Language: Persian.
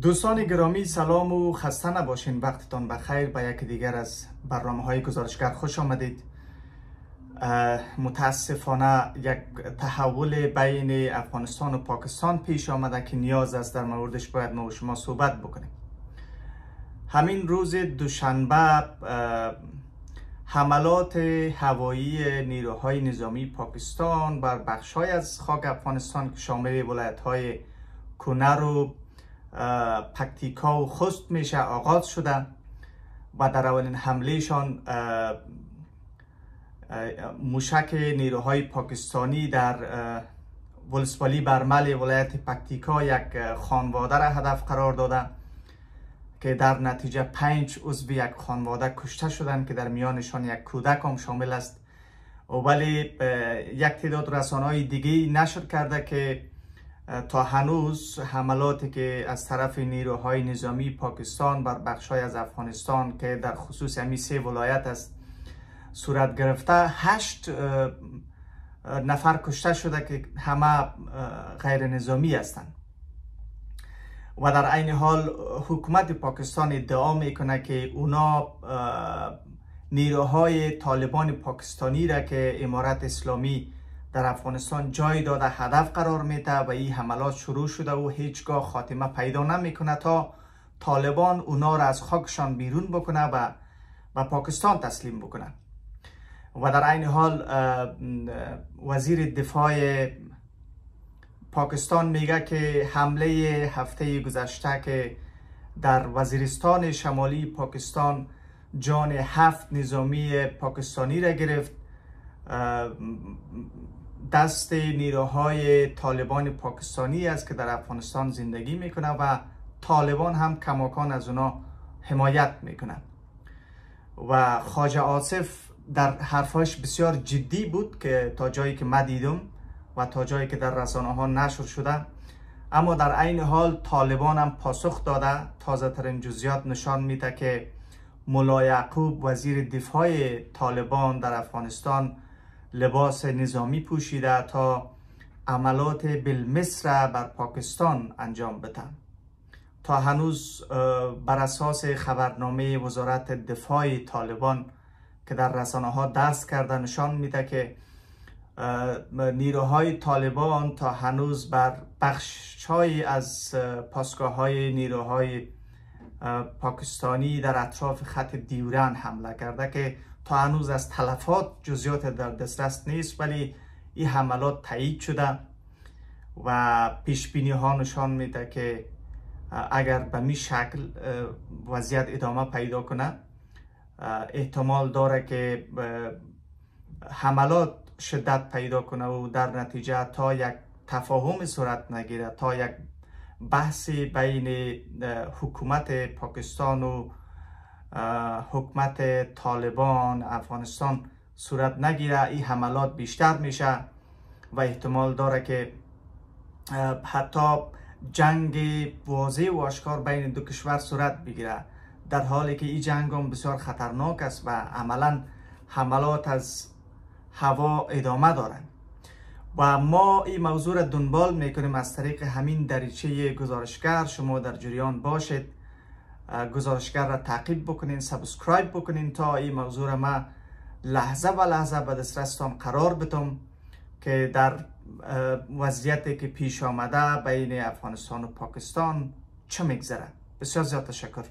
دوستان گرامی سلام و خسته نباشین. وقتتان بخیر. به یک دیگر از برنامه‌های گزارشگر خوش آمدید. متاسفانه یک تحول بین افغانستان و پاکستان پیش آمده که نیاز است در موردش باید ما و شما صحبت بکنیم. همین روز دوشنبه حملات هوایی نیروهای نظامی پاکستان بر بخش‌های از خاک افغانستان که شامل ولایت‌های کنر و پکتیکا و خوست میشه آغاز شده و در اولین حملهشان موشک نیروهای پاکستانی در ولسوالی برمل ولایت پکتیکا یک خانواده را هدف قرار داده که در نتیجه 5 عضو یک خانواده کشته شدند که در میانشان یک کودک هم شامل است. ولی یک تعداد رسانه‌های دیگه نشر کرده که تا هنوز حملاتی که از طرف نیروهای نظامی پاکستان بر بخش‌های از افغانستان که در خصوص همین 3 ولایت است صورت گرفته، 8 نفر کشته شده که همه غیر نظامی هستند. و در عین حال حکومت پاکستان ادعا میکنه که اونا نیروهای طالبان پاکستانی را که امارت اسلامی در افغانستان جای داده هدف قرار میده و این حملات شروع شده و هیچگاه خاتمه پیدا نمیکنه تا طالبان اونا را از خاکشان بیرون بکنه و پاکستان تسلیم بکنه. و در عین حال وزیر دفاع پاکستان میگه که حمله هفته گذشته که در وزیرستان شمالی پاکستان جان 7 نظامی پاکستانی را گرفت، دست نیروهای طالبان پاکستانی است که در افغانستان زندگی میکنه و طالبان هم کماکان از اونا حمایت میکنه. و خواجه آصف در حرفاش بسیار جدی بود که تا جایی که من دیدم و تا جایی که در رسانه ها نشر شده، اما در عین حال طالبان هم پاسخ داده. تازه ترین جزئیات نشان میده که ملا یعقوب وزیر دفاع طالبان در افغانستان لباس نظامی پوشیده تا عملات بالمثل بر پاکستان انجام بده. تا هنوز بر اساس خبرنامه وزارت دفاع طالبان که در رسانه ها دست کرده نشان میده که نیروهای طالبان تا هنوز بر بخش‌های از پاسگاه‌های نیروهای پاکستانی در اطراف خط دیورن حمله کرده که تا هنوز از تلفات جزئیات در دسترس نیست، ولی این حملات تایید شده و پیش بینی ها نشان میده که اگر به می شکل وضعیت ادامه پیدا کنه احتمال داره که حملات شدت پیدا کنه و در نتیجه تا یک تفاهم صورت نگیره، تا یک بحثی بین حکومت پاکستان و حکومت طالبان افغانستان صورت نگیره، این حملات بیشتر میشه و احتمال داره که حتی جنگ واضح و آشکار بین دو کشور صورت بگیره، در حالی که این جنگ هم بسیار خطرناک است و عملا حملات از هوا ادامه دارند. و ما این موضوع را دنبال میکنیم از طریق همین دریچه گزارشگر. شما در جریان باشید، گزارشگر را تعقیب بکنین، سابسکرایب بکنین تا این موضوع را ما لحظه و لحظه به دسترستان قرار بدم که در وضعیتی که پیش آمده بین افغانستان و پاکستان چه میگذره. بسیار زیاد تشکر.